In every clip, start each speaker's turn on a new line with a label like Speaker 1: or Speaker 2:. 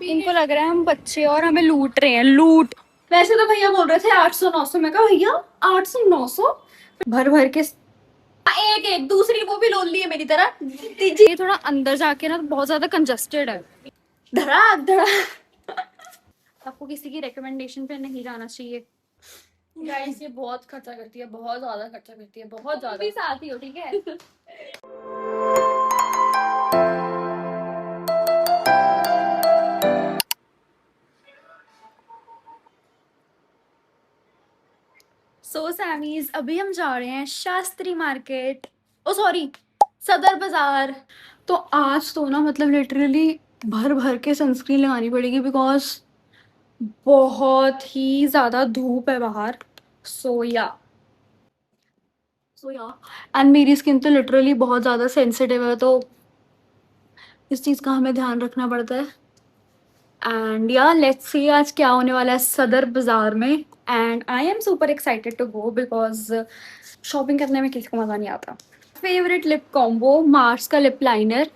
Speaker 1: इनको लग रहा है हम बच्चे और हमें लूट रहे हैं, लूट। वैसे तो भैया बोल रहे थे 800 900, मैं कहा भैया 800 900 भर भर के एक एक दूसरी वो भी लोन ली है मेरी तरह दीजिए। ये थोड़ा अंदर जाके ना बहुत ज्यादा कंजस्टेड है, धड़ाक धड़ाक। आपको किसी की रिकमेंडेशन पे नहीं जाना चाहिए गाइस, ये बहुत खर्चा करती है, बहुत ज्यादा खर्चा करती है, बहुत ज्यादा। भी साथ ही हो, ठीक है। सो सैमीज, अभी हम जा रहे हैं शास्त्री मार्केट, ओ सॉरी सदर बाजार। तो आज तो ना मतलब लिटरली भर भर के सनस्क्रीन लगानी पड़ेगी, बिकॉज बहुत ही ज्यादा धूप है बाहर। सो या एंड मेरी स्किन तो लिटरली बहुत ज्यादा सेंसिटिव है, तो इस चीज का हमें ध्यान रखना पड़ता है। एंड या लेट्स सी आज क्या होने वाला है सदर बाजार में। And I am super excited to go, because shopping करने में किसी को मजा नहीं आता। फेवरेट लिप कॉम्बो, मार्स का लिप लाइनर,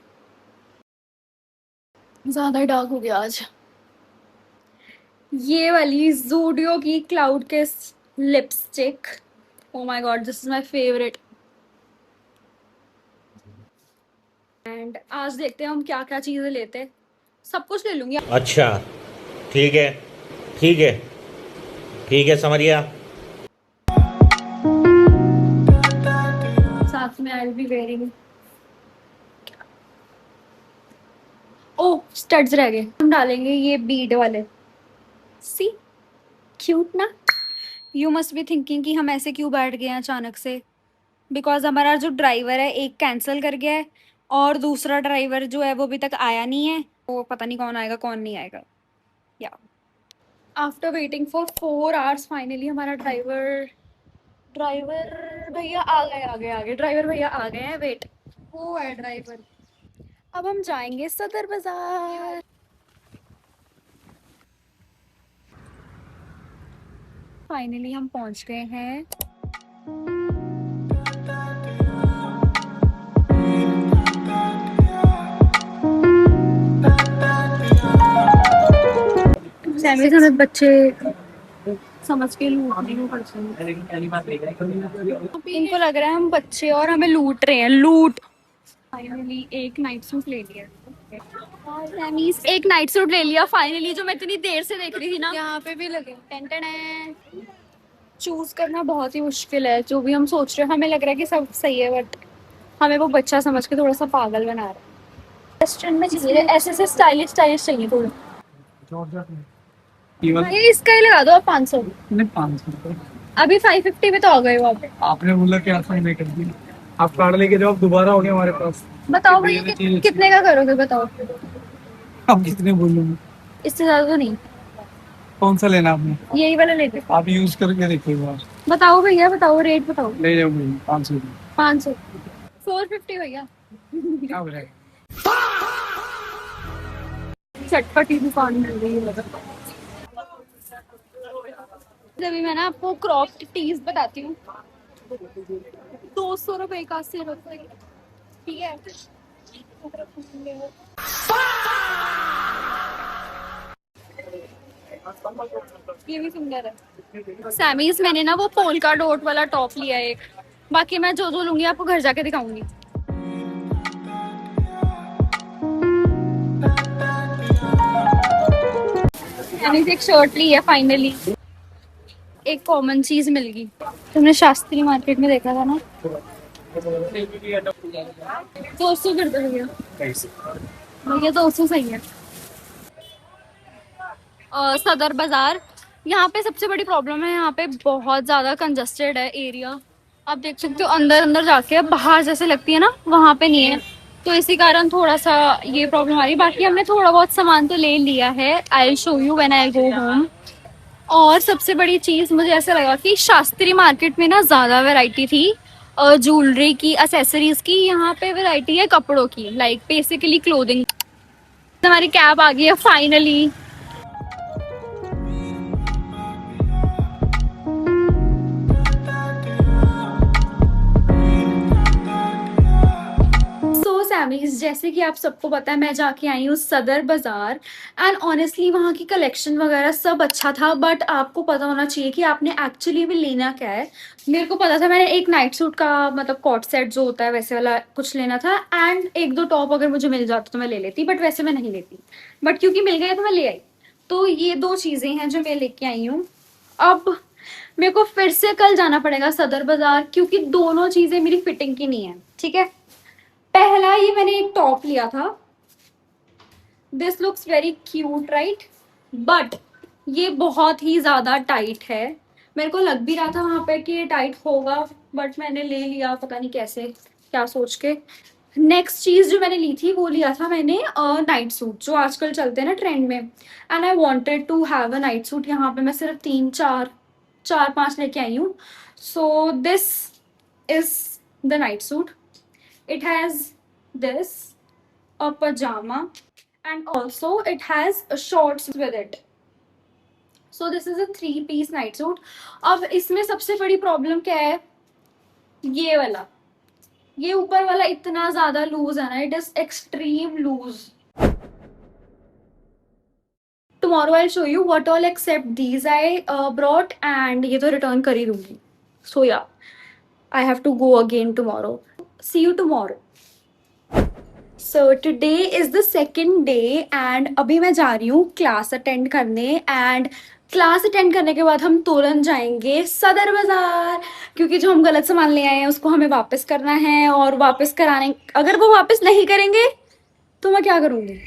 Speaker 1: ज्यादा ही डार्क हो गया आज। ये वाली जूडियो की क्लाउड किस lipstick, oh my God this is my favourite. And आज देखते हैं हम क्या क्या चीजें लेते हैं, सब कुछ ले लूंगी।
Speaker 2: अच्छा ठीक है, ठीक है, ठीक है, समझ गया।
Speaker 1: साथ में आई विल बी वेयरिंग, ओ स्टड्स रह गए, हम डालेंगे ये बीड वाले। सी क्यूट ना। यू मस्ट बी थिंकिंग कि हम ऐसे क्यों बैठ गए हैं अचानक से, बिकॉज हमारा जो ड्राइवर है एक कैंसिल कर गया है और दूसरा ड्राइवर जो है वो अभी तक आया नहीं है, वो पता नहीं कौन आएगा कौन नहीं आएगा। या after waiting for 4 hours finally हमारा ड्राइवर ड्राइवर भैया आ गए ड्राइवर भैया आ गए हैं। वेट, वो है ड्राइवर। अब हम जाएंगे सदर बाजार। फाइनली हम पहुंच गए हैं। सैंडविच हमें बच्चे समझ के लूटने को पड़ते हैं। इनको लग रहा है हम बच्चे और हमें लूट रहे हैं, लूट। फाइनली एक नाइट सूट ले लिया, सैमीज एक नाइट सूट ले लिया फाइनली, जो मैं इतनी देर से देख रही थी ना। यहाँ पे भी लगे टेंटन है। चूज करना बहुत ही मुश्किल है, जो भी हम सोच रहे हैं हमें लग रहा है कि सब सही है, बट हमें वो बच्चा समझ के थोड़ा सा पागल बना रहा है। वेस्टर्न में चाहिए, ऐसे स्टाइलिश स्टाइलिश चाहिए थोड़ा। ये इसका ही लगा दो आप 500।
Speaker 3: नहीं 500
Speaker 1: अभी 550 में तो आ गए हो आप।
Speaker 3: आपने बोला कि आसान नहीं कर दी, आप कार्ड लेके जाओ, आप दोबारा हो गए हमारे पास।
Speaker 1: बताओ भैया कितने का करोगे, बताओ।
Speaker 3: आप कितने बोल रहे हो?
Speaker 1: इससे ज्यादा तो नहीं।
Speaker 3: कौन सा लेना आपने?
Speaker 1: यही वाला लेते।
Speaker 3: आप यूज करके देखो एक बार।
Speaker 1: बताओ भैया, बताओ रेट बताओ।
Speaker 3: ले जाओ भाई 500।
Speaker 1: 500 450 भैया।
Speaker 3: क्या हो रहा है?
Speaker 1: चटपटी दुकान मिल रही है। अभी मैं ना आपको क्रॉप टीज बताती हूँ। 200 रुपए का सिर्फ, ठीक है। ये भी सुंदर है। सैमीज मैंने ना वो पोल्का डॉट वाला टॉप लिया है एक, बाकी मैं जो जो लूंगी आपको घर जाके दिखाऊंगी। सैमीज एक शर्ट ली है फाइनली, एक कॉमन चीज मिल गई। तुमने शास्त्री मार्केट में देखा था ना, 200 कर दो भैया। भैया 200 सही है। सदर बाजार, यहाँ पे सबसे बड़ी प्रॉब्लम है, यहाँ पे बहुत ज्यादा कंजस्टेड है एरिया। आप देख सकते हो अंदर अंदर जाके, बाहर जैसे लगती है ना वहाँ पे नहीं है, तो इसी कारण थोड़ा सा ये प्रॉब्लम आ रही है। बाकी हमने थोड़ा बहुत सामान तो ले लिया है, I will show you when I go home. और सबसे बड़ी चीज मुझे ऐसा लगा कि शास्त्री मार्केट में ना ज्यादा वैरायटी थी ज्वेलरी की, एसेसरीज की। यहाँ पे वैरायटी है कपड़ों की, लाइक बेसिकली क्लोथिंग। हमारी कैब आ गई है फाइनली। सैमीज, जैसे कि आप सबको पता है मैं जाके आई हूँ सदर बाजार, एंड ऑनेस्टली वहाँ की कलेक्शन वगैरह सब अच्छा था, बट आपको पता होना चाहिए कि आपने एक्चुअली में लेना क्या है। मेरे को पता था, मैंने एक नाइट सूट का मतलब कॉट सेट जो होता है वैसे वाला कुछ लेना था, एंड एक दो टॉप अगर मुझे मिल जाता तो मैं ले लेती, बट वैसे मैं नहीं लेती, बट क्योंकि मिल गया तो मैं ले आई। तो ये दो चीज़ें हैं जो मैं लेके आई हूँ। अब मेरे को फिर से कल जाना पड़ेगा सदर बाजार, क्योंकि दोनों चीज़ें मेरी फिटिंग की नहीं है, ठीक है। पहला ये मैंने एक टॉप लिया था, this looks very cute right, but ये बहुत ही ज्यादा टाइट है। मेरे को लग भी रहा था वहां पे कि ये टाइट होगा, बट मैंने ले लिया पता नहीं कैसे, क्या सोच के। नेक्स्ट चीज जो मैंने ली थी वो लिया था मैंने नाइट सूट, जो आजकल चलते हैं ना ट्रेंड में, and I wanted to have a night suit. यहाँ पे मैं सिर्फ तीन चार चार पांच लेके आई हूँ। सो this is the night suit, it has this a pajama and also it has shorts with it. So this is a 3 piece night suit. अब इसमें सबसे बड़ी प्रॉब्लम क्या है, ये वाला, ये ऊपर वाला इतना ज्यादा लूज है ना, it is extreme loose. Tomorrow I show you what all except these I brought, and ये तो रिटर्न कर ही दूंगी। So yeah I have to go again tomorrow. See you tomorrow. So today is the second day and अभी मैं जा रही हूँ क्लास अटेंड करने, एंड क्लास अटेंड करने के बाद हम तुरंत जाएंगे सदर बाजार, क्योंकि जो हम गलत सामान ले आए हैं उसको हमें वापस करना है, और वापस कराने, अगर वो वापस नहीं करेंगे तो मैं क्या करूँगी,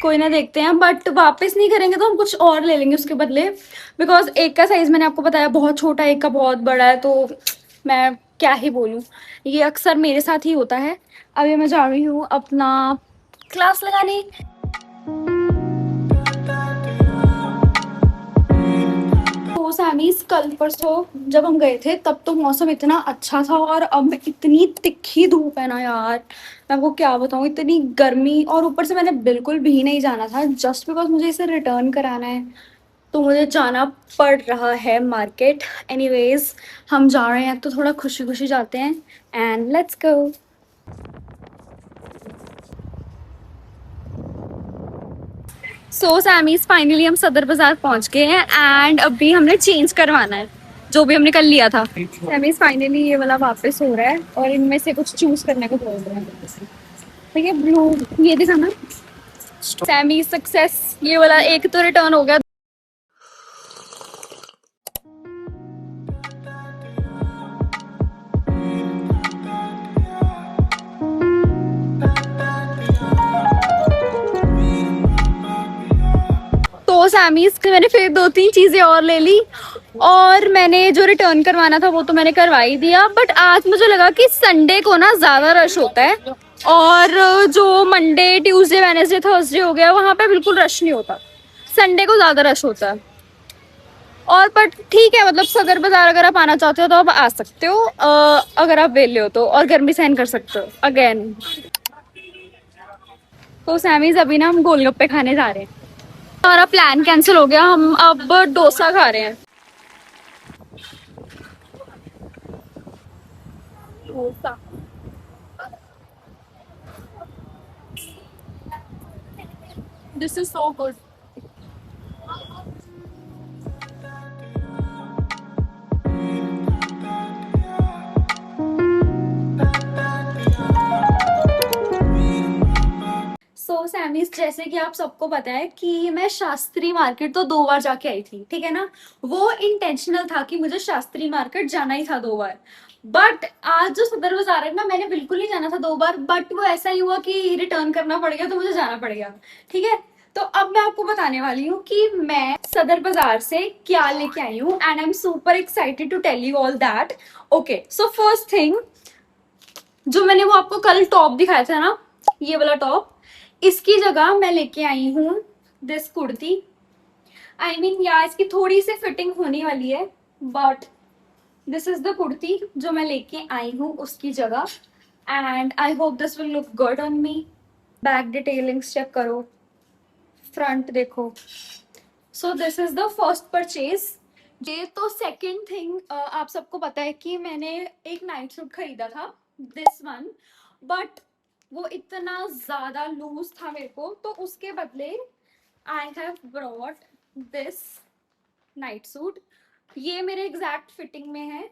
Speaker 1: कोई ना देखते हैं, बट वापस नहीं करेंगे तो हम कुछ और ले लेंगे उसके बदले, बिकॉज एक का साइज मैंने आपको बताया बहुत छोटा है, एक का बहुत बड़ा है, तो मैं क्या ही बोलूँ, ये अक्सर मेरे साथ ही होता है। अभी मैं जा रही हूँ अपना क्लास लगाने। तो सैमीज कल परसों जब हम गए थे तब तो मौसम इतना अच्छा था, और अब इतनी तिखी धूप है ना यार, मैं आपको क्या बताऊँ, इतनी गर्मी, और ऊपर से मैंने बिल्कुल भी नहीं जाना था, जस्ट बिकॉज मुझे इसे रिटर्न कराना है तो मुझे जाना पड़ रहा है मार्केट। एनीवेज हम जा रहे हैं तो थोड़ा खुशी खुशी जाते हैं, and let's go. So Sammies finally हम सदर बाजार पहुंच गए हैं, एंड अभी हमने चेंज करवाना है जो भी हमने कल लिया था। सैमीज फाइनली ये वाला वापस हो रहा है, और इनमें से कुछ चूज करने को बोल रहे हैं। तो ये ब्लू, ये दिखाना। सैमी सक्सेस, ये वाला एक तो रिटर्न हो गया। तो सैमीज के मैंने फिर 2-3 चीजें और ले ली, और मैंने जो रिटर्न करवाना था वो तो मैंने करवा ही दिया, बट आज मुझे लगा कि संडे को ना ज्यादा रश होता है, और जो मंडे ट्यूसडे वेडनेसडे थर्सडे हो गया वहां पे बिल्कुल रश नहीं होता, संडे को ज्यादा रश होता है। और बट ठीक है, मतलब सदर बाजार अगर आप आना चाहते हो तो आप आ सकते हो, अगर आप वेले हो तो, और गर्मी सहन कर सकते हो अगेन। तो सैमीज अभी ना हम गोलगप्पे खाने जा रहे हैं, हमारा प्लान कैंसिल हो गया, हम अब डोसा खा रहे हैं। Dosa, this is so good. So Sammies, जैसे कि आप सबको पता है कि मैं शास्त्री मार्केट तो 2 बार जाके आई थी, ठीक है ना, वो इंटेंशनल था कि मुझे शास्त्री मार्केट जाना ही था 2 बार, बट आज जो सदर बाजार है ना, मैंने बिल्कुल नहीं जाना था 2 बार, बट वो ऐसा ही हुआ कि रिटर्न करना पड़ गया तो मुझे जाना पड़ गया, ठीक है। तो अब मैं आपको बताने वाली हूँ कि मैं सदर बाजार से क्या लेके आई हूँ, and I am super excited to tell you all that. Okay, so first thing, जो मैंने वो आपको कल टॉप दिखाया था ना, ये वाला टॉप, इसकी जगह मैं लेके आई हूँ दिस कुर्ती। आई मीन या इसकी थोड़ी सी फिटिंग होने वाली है, but this is the kurti जो मैं लेके आई हूँ उसकी जगह, and I hope this will look good on me. Back detailings check करो, फ्रंट देखो। So this is the first purchase. ये तो सेकेंड थिंग, आप सबको पता है कि मैंने एक नाइट सूट खरीदा था, दिस वन, बट वो इतना ज्यादा लूज था मेरे को, तो उसके बदले I have brought this night suit. ये मेरे एग्जैक्ट फिटिंग में है।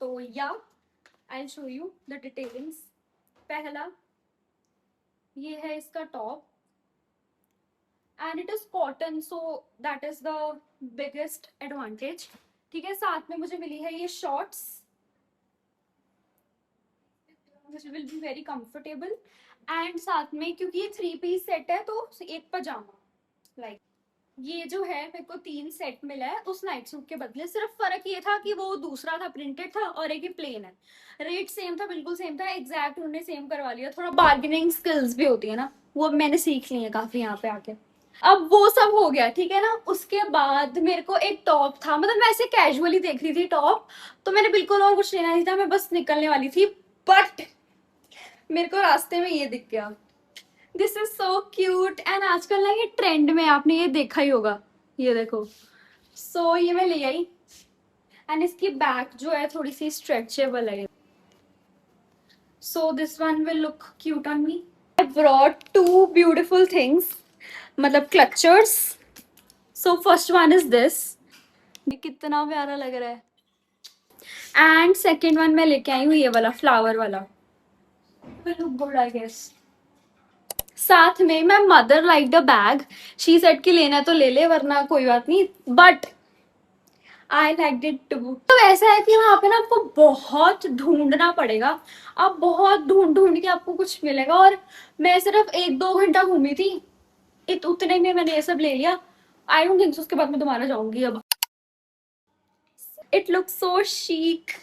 Speaker 1: तो या आई शो यू द डिटेलिंग्स। पहला ये है इसका top and it is cotton, so that is the biggest advantage. ठीक है, साथ में मुझे मिली है ये shorts which will be very comfortable, and साथ में क्योंकि ये 3 पीस सेट है तो एक पजामा लाइक ये जो है मेरे को 3 सेट मिला है उस नाइट सूट के बदले। सिर्फ फर्क ये था कि वो दूसरा था प्रिंटेड था और एक ही प्लेन है। रेट सेम था, बिल्कुल सेम था, एग्जैक्ट उन्होंने सेम करवा लिया। थोड़ा बार्गेनिंग स्किल्स भी होती है ना, वो मैंने सीख ली है काफी यहाँ पे आके। अब वो सब हो गया, ठीक है ना। उसके बाद मेरे को एक टॉप था, मतलब मैं ऐसे कैजुअली देख रही थी टॉप, तो मैंने बिल्कुल और कुछ लेना नहीं था, मैं बस निकलने वाली थी, बट मेरे को रास्ते में ये दिख गया। This is so cute and आजकल ना ये ट्रेंड में, आपने ये देखा ही होगा, ये देखो। सो ये मैं ले आई एंड इसकी बैक जो है थोड़ी सी स्ट्रेचेबल है। So this one will look cute on me. I brought 2 beautiful things, मतलब clutchers. So first one is this, ये कितना प्यारा लग रहा है। एंड सेकेंड वन मैं लेके आई हूँ ये वाला फ्लावर वाला, will look good I guess। साथ में मैं mother like the bag, she said की लेना है तो ले ले वरना कोई बात नहीं, but I like it too. तो ऐसा है कि वहां पे ना आपको बहुत ढूंढना पड़ेगा, आप बहुत ढूंढ ढूंढ के आपको कुछ मिलेगा। और मैं सिर्फ 1-2 घंटा घूमी थी, उतने में मैंने ये सब ले लिया। आई डोंट थिंक उसके बाद मैं दोबारा जाऊंगी अब। It look so chic.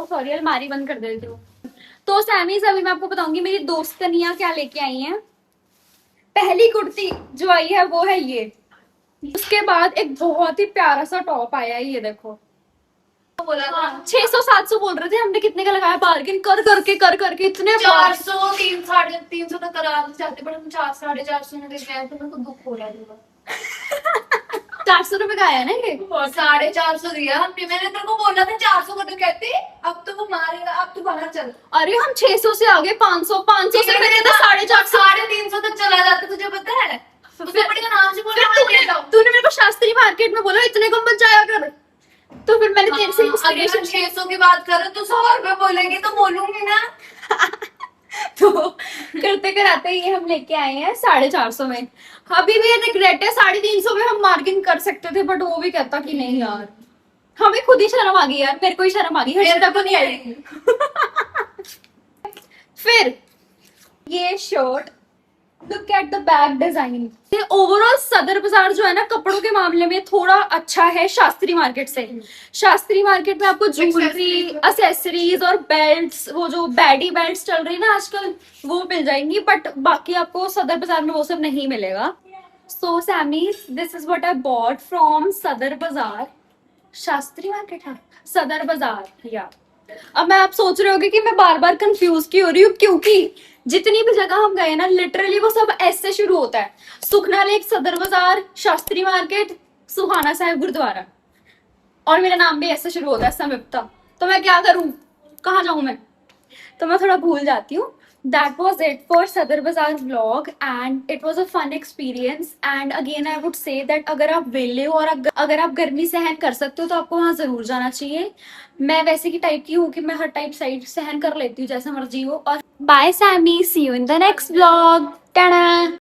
Speaker 1: Sorry अलमारी बंद कर देती हूँ। तो सैमीज अभी मैं आपको बताऊंगी मेरी दोस्तनियां क्या लेके आई हैं। पहली कुर्ती जो आई है वो है ये, उसके बाद एक बहुत ही प्यारा सा टॉप आया है, ये देखो। बोला था 600-700 बोल रहे थे, हमने कितने का लगाया, बार्गेन कर करके इतने
Speaker 4: 400 300 तक करा चाहते, पर हम 400-450 में देख रहे, तो मेरे को दुख हो रहा है।
Speaker 1: 400 रुपए का आया ना ये।
Speaker 4: 450 दिया हमने, मैंने तेरे को बोला था 400 का, तो कहते अब तो वो मारेगा, अब तू बाहर चल।
Speaker 1: अरे हम 600 से आगे 500 से मैंने तो 450
Speaker 4: 350 तक चला जाता, तुझे पता है। उसने बड़ी का नाम से बोला,
Speaker 1: तूने मेरे को शास्त्री मार्केट में बोला इतने कम बच जाया कर, तो फिर मैंने तेरे से
Speaker 4: अगर
Speaker 1: इंस्पिरेशन
Speaker 4: 600 की बात करो तो 100 रुपए बोलेंगे तो बोलूंगी ना।
Speaker 1: तो करते कराते ये हम लेके आए हैं 450 में। अभी भी ये रिग्रेट है, 350 में हम मार्जिन कर सकते थे, बट वो भी कहता कि नहीं यार, हमें खुद ही शर्म आ गई यार, मेरे को ही शर्म आ गई, हर्षिता को नहीं आई। फिर ये shirt, look at the back design. ये ओवरऑल सदर बाजार जो है ना कपड़ों के मामले में थोड़ा अच्छा है शास्त्री मार्केट से। शास्त्री मार्केट में आपको ज्वेलरी, एक्सेसरीज और बेल्ट्स, वो जो बैडी बेल्ट्स चल रही है ना आजकल, वो मिल जाएंगी, बट बाकी आपको सदर बाजार में वो सब नहीं मिलेगा। So Sammies, this is what I bought from Sadar Bazaar. Shastri market है सदर बाजार या। अब मैं आप सोच रहे होगे कि मैं बार बार कंफ्यूज क्यों हो रही हूँ, क्योंकि जितनी भी जगह हम गए ना लिटरली वो सब एस से शुरू होता है। सुखना लेक, सदर बाजार, शास्त्री मार्केट, सुहाना साहिब गुरुद्वारा, और मेरा नाम भी ऐसे शुरू होता है समिप्ता। तो मैं क्या करूं, कहाँ जाऊं मैं, तो मैं थोड़ा भूल जाती हूँ। That was it for Sadar Bazaar vlog and it was a fun experience and again I would say that अगर आप वेले हो और अगर आप गर्मी सहन कर सकते हो तो आपको वहाँ जरूर जाना चाहिए। मैं वैसे की टाइप की हूँ कि मैं हर टाइप साइड सहन कर लेती हूँ जैसा मर्जी हो। और bye Sammy, see you in the next vlog। Tata.